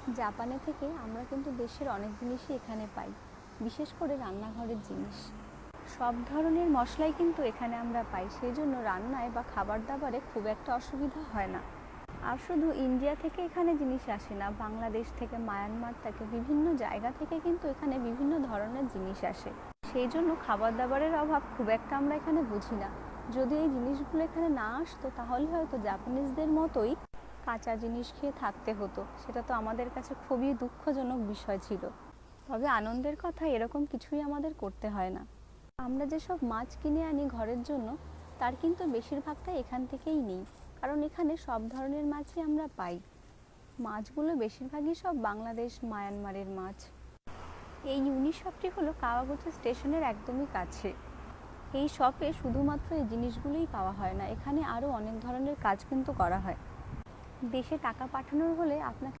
জাপানে থেকে আমরা কিন্তু দেশের অনেক জিনিসই এখানে পাই, বিশেষ করে রান্নাঘরের জিনিস। সব ধরনের মশলাই কিন্তু এখানে আমরা পাই, সেই জন্য রান্নায় বা খাবার দাবারে খুব একটা অসুবিধা হয় না। আর শুধু ইন্ডিয়া থেকে এখানে জিনিস আসে না, বাংলাদেশ থেকে, মায়ানমার থেকে, বিভিন্ন জায়গা থেকে কিন্তু এখানে বিভিন্ন ধরনের জিনিস আসে। সেই জন্য খাবার দাবারের অভাব খুব একটা আমরা এখানে বুঝি না। যদি এই জিনিসগুলো এখানে না আসতো তাহলে হয়তো জাপানিজদের মতোই কাঁচা জিনিস খেয়ে থাকতে হতো, সেটা তো আমাদের কাছে খুবই দুঃখজনক বিষয় ছিল। তবে আনন্দের কথা, এরকম কিছুই আমাদের করতে হয় না। আমরা যেসব মাছ কিনে আনি ঘরের জন্য, তার কিন্তু বেশিরভাগটাই এখান থেকেই নিই, কারণ এখানে সব ধরনের মাছই আমরা পাই। মাছগুলো বেশিরভাগই সব বাংলাদেশ, মায়ানমারের মাছ। এই ইউনি শপটি হলো কাওয়াগুচি স্টেশনের একদমই কাছে। এই শপে শুধুমাত্র এই জিনিসগুলোই পাওয়া হয় না, এখানে আরও অনেক ধরনের কাজ কিন্তু করা হয়। দেশে টাকা পাঠানোর হলে আপনাকে